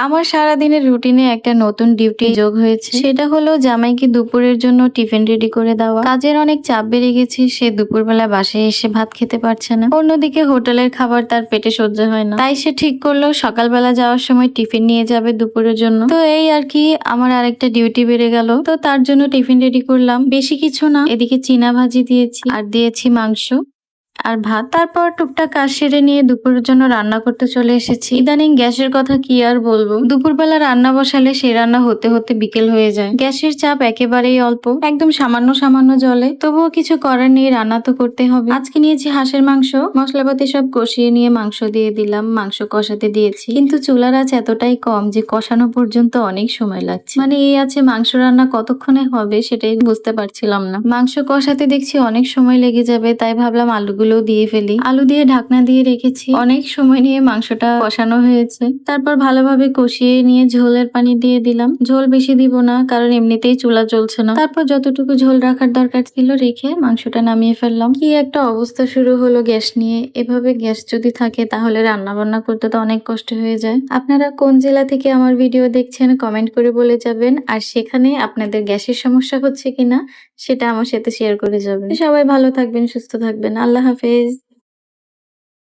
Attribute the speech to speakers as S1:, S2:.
S1: আমার সারাদিনের রুটিনে একটা নতুন ডিউটি যোগ হয়েছে, সেটা হলো জামাইকে দুপুরের জন্য টিফিন রেডি করে দেওয়া। কাজের অনেক চাপ বেড়ে গেছে, সে দুপুরবেলা বাসায় এসে ভাত খেতে পারছে না। অন্যদিকে হোটেলের খাবার তার পেটে সহ্য হয় না, তাই সে ঠিক করলো সকালবেলা যাওয়ার সময় টিফিন নিয়ে যাবে দুপুরের জন্য। তো এই আর কি, আমার আরেকটা ডিউটি বেড়ে গেল। তো তার জন্য টিফিন রেডি করলাম, বেশি কিছু না। এদিকে চীনা ভাজি দিয়েছি আর দিয়েছি মাংস আর ভাত। তারপর টুকটাক কাজ সেরে নিয়ে দুপুরের জন্য রান্না করতে চলে এসেছি। ইদানিং গ্যাসের কথা কি আর বলবো, দুপুরবেলা রান্না বসালে সেই রান্না হতে হতে বিকেল হয়ে যায়। গ্যাসের চাপ একেবারেই অল্প, একদম সামান্য সামান্য জলে, তবুও কিছু করার নেই, রান্না তো করতে হবে। আজকে নিয়েছি হাঁসের মাংস, মশলাপাতি সব কষিয়ে নিয়ে মাংস দিয়ে দিলাম, মাংস কষাতে দিয়েছি। কিন্তু চুলার আঁচ এতটাই কম যে কষানো পর্যন্ত অনেক সময় লাগছে। মানে এই আছে মাংস রান্না কতক্ষণে হবে সেটাই বুঝতে পারছিলাম না। মাংস কষাতে দেখছি অনেক সময় লেগে যাবে, তাই ভাবলাম আলুগুলো দিয়ে ফেলি। আলু দিয়ে ঢাকনা দিয়ে রেখেছি, অনেক সময় নিয়ে মাংসটা কষানো হয়েছে। তারপর ভালোভাবে কষিয়ে নিয়ে ঝোলের পানি দিয়ে দিলাম। ঝোল বেশি দিব না, কারণ এমনিতেই চুলা জ্বলছে না। তারপর যতটুকু ঝোল রাখার দরকার ছিল রেখে মাংসটা নামিয়ে ফেললাম। কি একটা অবস্থা শুরু হলো গ্যাস নিয়ে। এভাবে গ্যাস যদি থাকে তাহলে রান্না বান্না করতে তো অনেক কষ্ট হয়ে যায়। আপনারা কোন জেলা থেকে আমার ভিডিও দেখছেন কমেন্ট করে বলে যাবেন, আর সেখানে আপনাদের গ্যাসের সমস্যা হচ্ছে কিনা সেটা আমার সাথে শেয়ার করে যাবেন। সবাই ভালো থাকবেন, সুস্থ থাকবেন। আল্লাহ হাফেজ।